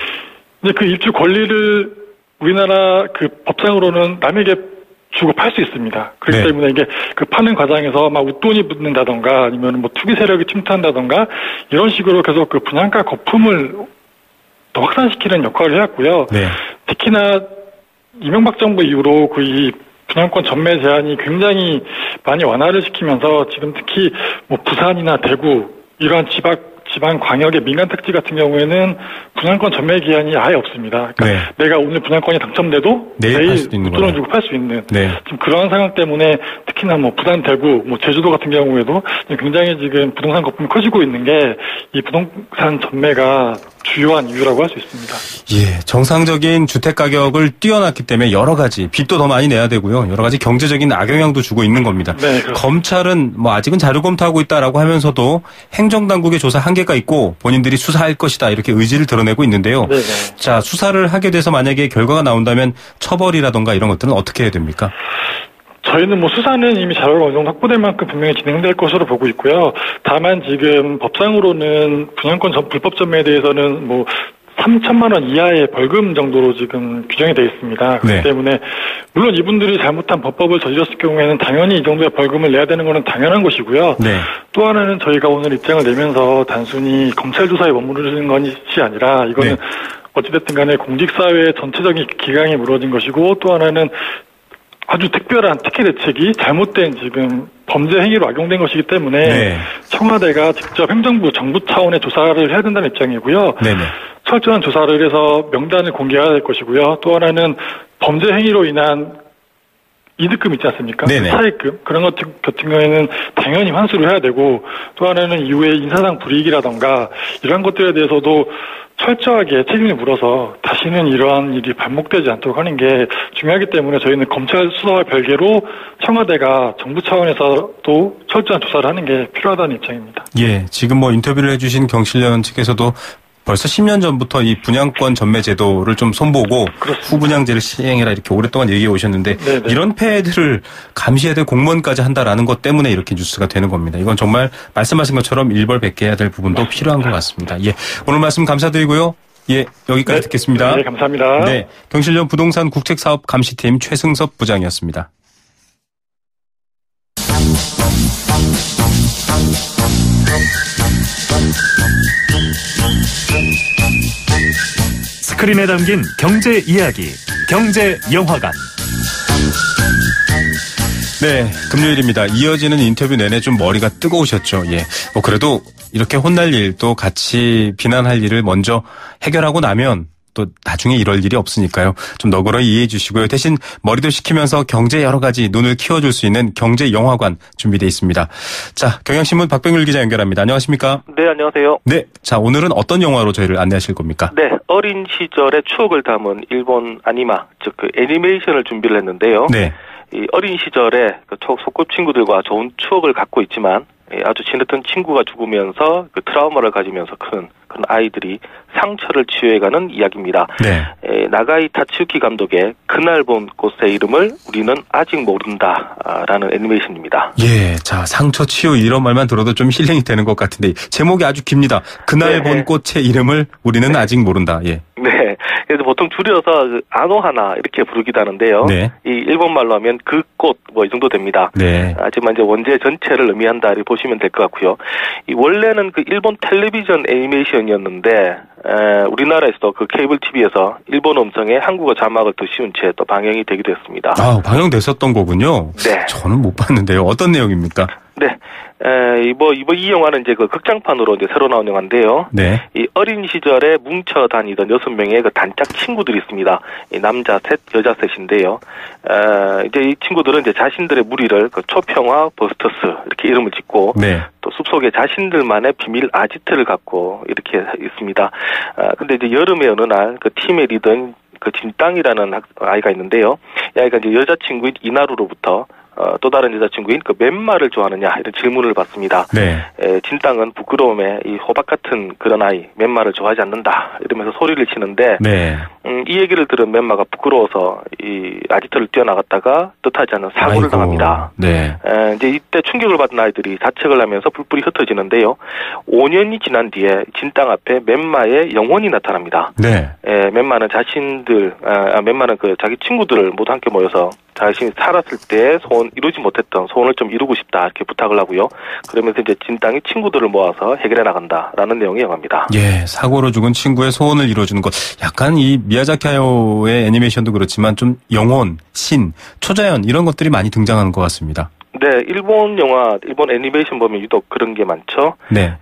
이제 입주 권리를 우리나라 법상으로는 남에게 주고 팔 수 있습니다. 그렇기 네. 때문에 이게 파는 과정에서 웃돈이 붙는다던가 아니면 투기 세력이 침투한다던가 이런 식으로 계속 분양가 거품을 더 확산시키는 역할을 해왔고요. 네. 특히나 이명박 정부 이후로 이 분양권 전매 제한이 굉장히 많이 완화를 시키면서 지금 특히 부산이나 대구 이러한 지방 광역의 민간 택지 같은 경우에는 분양권 전매 기한이 아예 없습니다. 그러니까 네. 내가 오늘 분양권이 당첨돼도 내일 돈을 주고 팔 수 있는 네. 지금 그러한 상황 때문에 특히나 부산, 대구, 제주도 같은 경우에도 굉장히 지금 부동산 거품이 커지고 있는 게 이 부동산 전매가 주요한 이유라고 할 수 있습니다. 예, 정상적인 주택 가격을 뛰어났기 때문에 여러 가지 빚도 더 많이 내야 되고요. 여러 가지 경제적인 악영향도 주고 있는 겁니다. 네, 검찰은 아직은 자료 검토하고 있다라고 하면서도 행정당국의 조사 한계가 있고 본인들이 수사할 것이다 이렇게 의지를 드러내고 있는데요. 네네. 자, 수사를 하게 돼서 만약에 결과가 나온다면 처벌이라던가 이런 것들은 어떻게 해야 됩니까? 저희는 수사는 이미 자료가 어느 정도 확보될 만큼 분명히 진행될 것으로 보고 있고요. 다만 지금 법상으로는 분양권 불법 전매에 대해서는 3천만 원 이하의 벌금 정도로 지금 규정이 되어 있습니다. 그렇기 때문에 물론 이분들이 잘못한 법법을 저질렀을 경우에는 당연히 이 정도의 벌금을 내야 되는 것은 당연한 것이고요. 또 하나는 저희가 오늘 입장을 내면서 단순히 검찰 조사에 머무르는 것이 아니라 이거는 어찌됐든 간에 공직사회의 전체적인 기강이 무너진 것이고 또 하나는 아주 특별한 특혜 대책이 잘못된 지금 범죄 행위로 악용된 것이기 때문에 청와대가 직접 행정부, 정부 차원의 조사를 해야 된다는 입장이고요. 철저한 조사를 해서 명단을 공개해야 될 것이고요. 또 하나는 범죄 행위로 인한 이득금 있지 않습니까? 차익금 그런 것 같은 경우에는 당연히 환수를 해야 되고 또 하나는 이후에 인사상 불이익이라던가 이런 것들에 대해서도 철저하게 책임을 물어서 다시는 이러한 일이 반복되지 않도록 하는 게 중요하기 때문에 저희는 검찰 수사와 별개로 청와대가 정부 차원에서도 철저한 조사를 하는 게 필요하다는 입장입니다. 예, 지금 뭐 인터뷰를 해주신 경실련 측에서도 벌써 10년 전부터 이 분양권 전매 제도를 좀 손보고 후분양제를 시행해라 이렇게 오랫동안 얘기해 오셨는데 이런 폐해들을 감시해야 될 공무원까지 한다라는 것 때문에 이렇게 뉴스가 되는 겁니다. 이건 정말 말씀하신 것처럼 일벌백계해야 될 부분도 필요한 것 같습니다. 예, 오늘 말씀 감사드리고요. 예, 여기까지 듣겠습니다. 네, 감사합니다. 네, 경실련 부동산 국책사업 감시팀 최승섭 부장이었습니다. 스크린에 담긴 경제 이야기, 경제 영화관. 네, 금요일입니다. 이어지는 인터뷰 내내 좀 머리가 뜨거우셨죠. 예, 뭐 그래도 이렇게 혼날 일도 같이 비난할 일을 먼저 해결하고 나면 또 나중에 이럴 일이 없으니까요. 좀 너그러이 이해해 주시고요. 대신 머리도 식히면서 경제 여러 가지 눈을 키워줄 수 있는 경제 영화관 준비되어 있습니다. 자, 경향신문 박병률 기자 연결합니다. 안녕하십니까? 네, 안녕하세요. 네, 자, 오늘은 어떤 영화로 저희를 안내하실 겁니까? 네, 어린 시절의 추억을 담은 일본 아니마, 즉 그 애니메이션을 준비를 했는데요. 네. 이 어린 시절에 그 소꿉친구들과 좋은 추억을 갖고 있지만 아주 친했던 친구가 죽으면서 그 트라우마를 가지면서 큰 그런 아이들이 상처를 치유해가는 이야기입니다. 네. 나가이 타츠유키 감독의 그날 본 꽃의 이름을 우리는 아직 모른다라는 애니메이션입니다. 예, 자 상처 치유 이런 말만 들어도 좀 힐링이 되는 것 같은데 제목이 아주 깁니다. 그날 본 꽃의 이름을 우리는 아직 모른다. 예. 네. 그래서 보통 줄여서 아노하나 이렇게 부르기도 하는데요. 네. 이 일본 말로 하면 그 꽃 뭐 이 정도 됩니다. 네. 하지만 이제 원제 전체를 의미한다 이렇게 보시면 될 것 같고요. 이 원래는 그 일본 텔레비전 애니메이션이었는데 우리나라에서도 그 케이블 TV에서 일본 음성에 한국어 자막을 더 씌운 채 또 방영이 되기도 했습니다. 아, 방영됐었던 거군요. 네. 저는 못 봤는데요. 어떤 내용입니까? 네. 이 영화는 이제 그 극장판으로 이제 새로 나온 영화인데요. 네. 이 어린 시절에 뭉쳐 다니던 6명의 그 단짝 친구들이 있습니다. 이 남자 셋, 여자 셋인데요. 이제 이 친구들은 이제 자신들의 무리를 그 초평화 버스터스 이렇게 이름을 짓고 네. 또 숲속에 자신들만의 비밀 아지트를 갖고 이렇게 있습니다. 근데 이제 여름의 어느 날 그 팀의 리더인 그 진땅이라는 아이가 있는데요. 이 아이가 이제 여자친구인 이나루로부터 또 다른 여자친구인 그 맨말을 좋아하느냐 이런 질문을 받습니다. 네. 진땅은 부끄러움에 이 호박 같은 그런 아이 맨말을 좋아하지 않는다 이러면서 소리를 치는데 네. 이 얘기를 들은 맨마가 부끄러워서 이 아지트를 뛰어나갔다가 뜻하지 않은 사고를 당합니다. 네. 이제 이때 충격을 받은 아이들이 자책을 하면서 불불이 흩어지는데요. 5년이 지난 뒤에 진땅 앞에 맨마의 영혼이 나타납니다. 네. 맨마는 맨마는 그 자기 친구들을 모두 함께 모여서 자신이 살았을 때 이루지 못했던 소원을 좀 이루고 싶다 이렇게 부탁을 하고요. 그러면서 이제 진땅이 친구들을 모아서 해결해 나간다라는 내용의 영화입니다. 예, 사고로 죽은 친구의 소원을 이루어주는 것. 약간 이 미야자키 하야오의 애니메이션도 그렇지만 좀 영혼, 신, 초자연 이런 것들이 많이 등장하는 것 같습니다. 네, 일본 영화, 일본 애니메이션 보면 유독 그런 게 많죠. 네.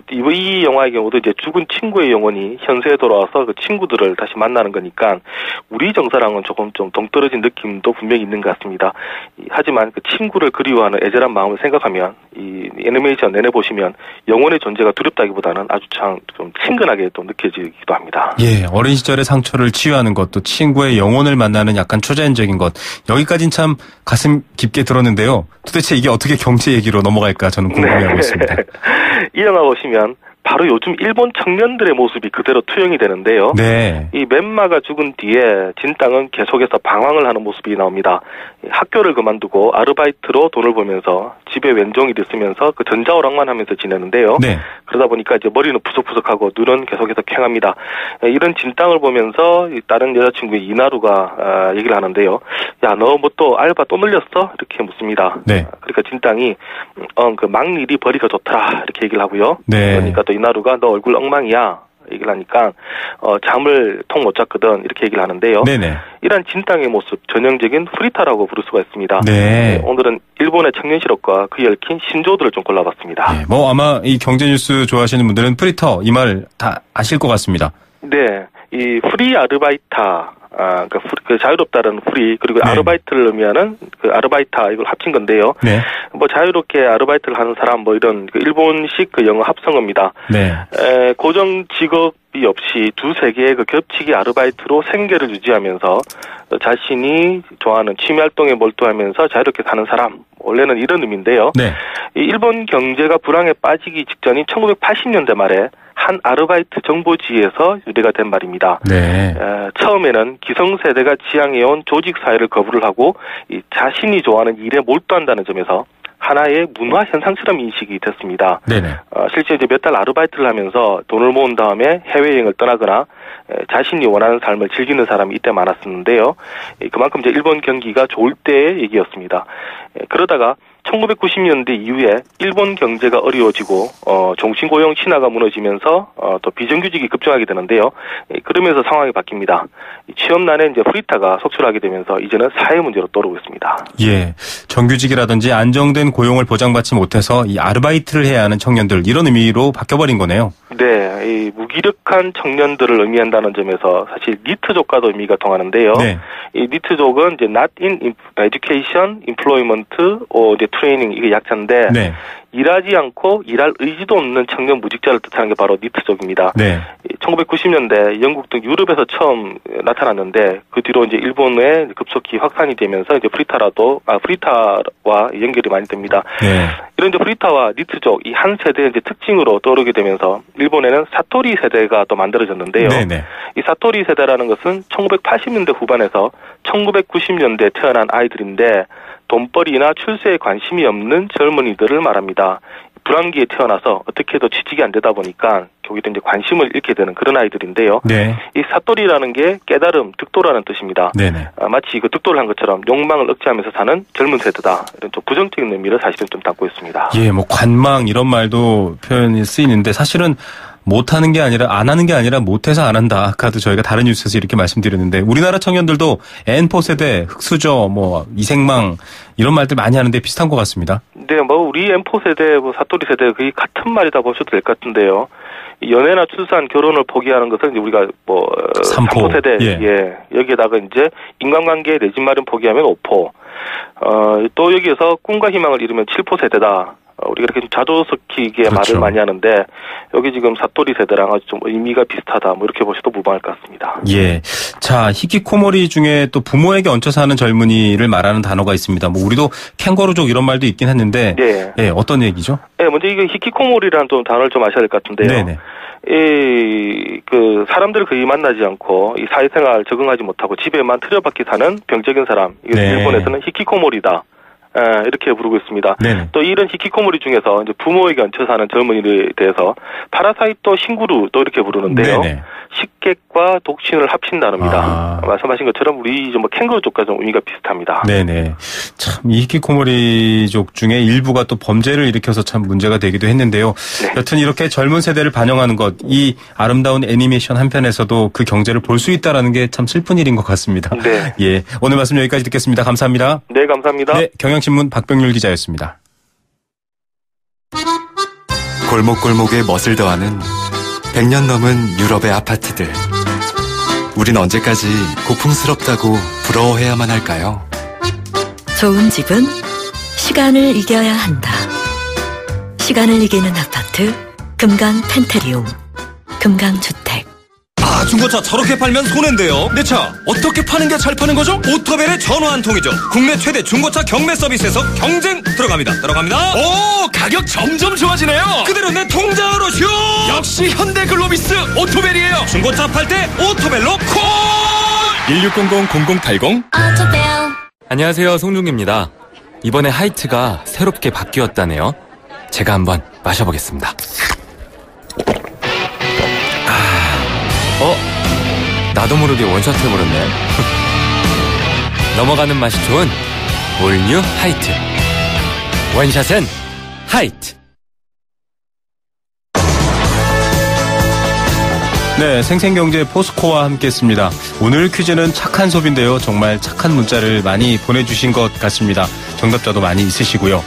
이 영화의 경우도 이제 죽은 친구의 영혼이 현세에 돌아와서 그 친구들을 다시 만나는 거니까 우리 정서랑은 조금 좀 동떨어진 느낌도 분명히 있는 것 같습니다. 하지만 그 친구를 그리워하는 애절한 마음을 생각하면 이 애니메이션 내내 보시면 영혼의 존재가 두렵다기보다는 아주 참 좀 친근하게 또 느껴지기도 합니다. 예, 어린 시절의 상처를 치유하는 것, 또 친구의 영혼을 만나는 약간 초자연적인 것, 여기까지는 참 가슴 깊게 들었는데요. 도대체 이게 어떻게 경제 얘기로 넘어갈까 저는 궁금해하고 있습니다. 이 영화 보시면 바로 요즘 일본 청년들의 모습이 그대로 투영이 되는데요. 네. 이 멘마가 죽은 뒤에 진땅은 계속해서 방황을 하는 모습이 나옵니다. 학교를 그만두고 아르바이트로 돈을 벌면서 집에 왼종이 됐으면서 그 전자오락만 하면서 지내는데요. 네. 그러다 보니까 이제 머리는 푸석푸석하고 눈은 계속해서 캥합니다. 이런 진땅을 보면서 다른 여자친구의 이나루가 얘기를 하는데요. 야, 너 뭐 또 알바 또 늘렸어? 이렇게 묻습니다. 네. 그러니까 진땅이 그 막일이 벌이가 좋더라 이렇게 얘기를 하고요. 네. 그러니까 또 이나루가 너 얼굴 엉망이야 얘기를 하니까 잠을 통 못 잤거든 이렇게 얘기를 하는데요. 네네. 이런 진땅의 모습 전형적인 프리타라고 부를 수가 있습니다. 네. 오늘은 일본의 청년 실업과 그에 얽힌 신조들을 좀 골라봤습니다. 네. 뭐 아마 이 경제 뉴스 좋아하시는 분들은 프리터 이 말 다 아실 것 같습니다. 네, 이 프리 아르바이타. 그러니까 그 자유롭다는 프리 그리고 네. 아르바이트를 의미하는 그 아르바이타 이걸 합친 건데요. 네. 뭐 자유롭게 아르바이트를 하는 사람 뭐 이런 그 일본식 그 영어 합성어입니다. 네. 고정 직업이 없이 두세 개의 그 겹치기 아르바이트로 생계를 유지하면서 자신이 좋아하는 취미 활동에 몰두하면서 자유롭게 사는 사람. 원래는 이런 의미인데요. 네. 이 일본 경제가 불황에 빠지기 직전인 1980년대 말에 한 아르바이트 정보지에서 유래가 된 말입니다. 네. 처음에는 기성세대가 지향해온 조직 사회를 거부를 하고 이 자신이 좋아하는 일에 몰두한다는 점에서 하나의 문화 현상처럼 인식이 됐습니다. 네네. 실제 이제 몇 달 아르바이트를 하면서 돈을 모은 다음에 해외여행을 떠나거나 자신이 원하는 삶을 즐기는 사람이 이때 많았었는데요. 그만큼 이제 일본 경기가 좋을 때의 얘기였습니다. 그러다가 1990년대 이후에 일본 경제가 어려워지고 종신고용 신화가 무너지면서 또 비정규직이 급증하게 되는데요. 그러면서 상황이 바뀝니다. 취업난에 이제 프리타가 속출하게 되면서 이제는 사회 문제로 떠오르고 있습니다. 예, 정규직이라든지 안정된 고용을 보장받지 못해서 이 아르바이트를 해야 하는 청년들 이런 의미로 바뀌어버린 거네요. 네, 이 무기력한 청년들을 의미한다는 점에서 사실 니트족과도 의미가 통하는데요. 네. 이 니트족은 이제 not in education, employment, 이제 트레이닝 이게 약자인데 네. 일하지 않고 일할 의지도 없는 청년 무직자를 뜻하는 게 바로 니트족입니다. 네. 1990년대 영국 등 유럽에서 처음 나타났는데 그 뒤로 이제 일본에 급속히 확산이 되면서 이제 프리타와 연결이 많이 됩니다. 네. 이런 이제 프리타와 니트족 이 한 세대의 이제 특징으로 떠오르게 되면서 일본에는 사토리 세대가 또 만들어졌는데요. 네네. 이 사토리 세대라는 것은 1980년대 후반에서 1990년대에 태어난 아이들인데 돈벌이나 출세에 관심이 없는 젊은이들을 말합니다. 불황기에 태어나서 어떻게 해도 취직이 안 되다 보니까 거기도 이제 관심을 잃게 되는 그런 아이들인데요. 네. 이 사토리라는 게 깨달음, 득도라는 뜻입니다. 네네. 마치 그 득도를 한 것처럼 욕망을 억제하면서 사는 젊은 세대다. 이런 좀 부정적인 의미를 사실은 좀 담고 있습니다. 예, 뭐 관망 이런 말도 표현이 쓰이는데 사실은 못하는 게 아니라 안 하는 게 아니라 못해서 안 한다. 아까도 저희가 다른 뉴스에서 이렇게 말씀드렸는데 우리나라 청년들도 N4 세대, 흑수저, 뭐 이생망 이런 말들 많이 하는데 비슷한 것 같습니다. 네, 뭐 우리 N4 세대, 뭐 사토리 세대 그게 같은 말이다 보셔도 될 것 같은데요. 연애나 출산, 결혼을 포기하는 것은 이제 우리가 뭐 3포 세대, 예, 여기에다가 이제 인간관계 내 집 마련 포기하면 5포, 또 여기에서 꿈과 희망을 이루면 7포 세대다. 우리가 이렇게 좀 자조 섞이게 그렇죠. 말을 많이 하는데 여기 지금 사토리 세대랑 아주 좀 의미가 비슷하다. 뭐 이렇게 보셔도 무방할 것 같습니다. 예. 자, 히키코모리 중에 또 부모에게 얹혀 사는 젊은이를 말하는 단어가 있습니다. 뭐 우리도 캥거루족 이런 말도 있긴 했는데 네. 예, 어떤 얘기죠? 네, 먼저 이거 히키코모리라는 좀 단어를 좀 아셔야 될 것 같은데요. 네네. 그 사람들을 거의 만나지 않고 이 사회생활 적응하지 못하고 집에만 틀어박혀 사는 병적인 사람. 이거 네. 일본에서는 히키코모리다. 이렇게 부르고 있습니다. 네네. 또 이런 히키코모리 중에서 이제 부모에게 얹혀 사는 젊은이에 대해서 파라사이토 신구루 또 이렇게 부르는데요. 네네. 식객과 독신을 합친 단어입니다. 말씀하신 것처럼 우리 뭐 캥거루족과 좀 의미가 비슷합니다. 네네. 참 이 히키코모리족 중에 일부가 또 범죄를 일으켜서 참 문제가 되기도 했는데요. 네. 여튼 이렇게 젊은 세대를 반영하는 것, 이 아름다운 애니메이션 한 편에서도 그 경제를 볼 수 있다라는 게 참 슬픈 일인 것 같습니다. 네. 예. 오늘 말씀 여기까지 듣겠습니다. 감사합니다. 네, 감사합니다. 네, 경향신문 박병률 기자였습니다. 골목골목에 멋을 더하는 100년 넘은 유럽의 아파트들. 우린 언제까지 고풍스럽다고 부러워해야만 할까요? 좋은 집은 시간을 이겨야 한다. 시간을 이기는 아파트 금강 펜테리움 금강주택. 중고차 저렇게 팔면 손해인데요. 내 차 어떻게 파는 게 잘 파는 거죠? 오토벨의 전화 한 통이죠. 국내 최대 중고차 경매 서비스에서 경쟁 들어갑니다. 오, 가격 점점 좋아지네요. 그대로 내 통장으로 슛. 역시 현대글로비스 오토벨이에요. 중고차 팔 때 오토벨로 콜. 1600-0080 오토벨. 안녕하세요, 송중기입니다. 이번에 하이트가 새롭게 바뀌었다네요. 제가 한번 마셔보겠습니다. 나도 모르게 원샷 해버렸네. 넘어가는 맛이 좋은 올뉴 하이트. 원샷은 하이트. 네, 생생경제 포스코와 함께했습니다. 오늘 퀴즈는 착한 소비인데요. 정말 착한 문자를 많이 보내주신 것 같습니다. 정답자도 많이 있으시고요.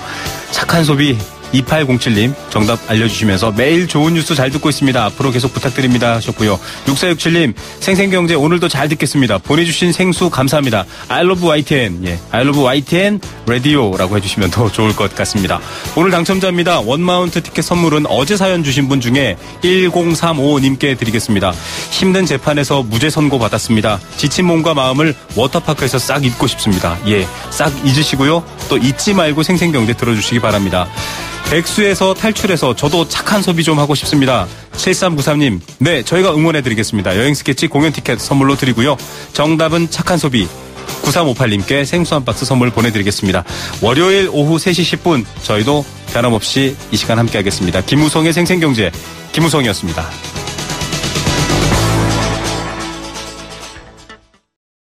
착한 소비 2807님 정답 알려주시면서 매일 좋은 뉴스 잘 듣고 있습니다. 앞으로 계속 부탁드립니다 하셨고요. 6467님 생생경제 오늘도 잘 듣겠습니다. 보내주신 생수 감사합니다. I love YTN. 예, I love YTN 라디오라고 해주시면 더 좋을 것 같습니다. 오늘 당첨자입니다. 원마운트 티켓 선물은 어제 사연 주신 분 중에 1035님께 드리겠습니다. 힘든 재판에서 무죄 선고 받았습니다. 지친 몸과 마음을 워터파크에서 싹 잊고 싶습니다. 예, 싹 잊으시고요. 또 잊지 말고 생생경제 들어주시기 바랍니다. 백수에서 탈출해서 저도 착한 소비 좀 하고 싶습니다. 7393님, 네, 저희가 응원해드리겠습니다. 여행 스케치 공연 티켓 선물로 드리고요. 정답은 착한 소비. 9358님께 생수 한 박스 선물 보내드리겠습니다. 월요일 오후 3시 10분 저희도 변함없이 이 시간 함께 하겠습니다. 김우성의 생생경제 김우성이었습니다.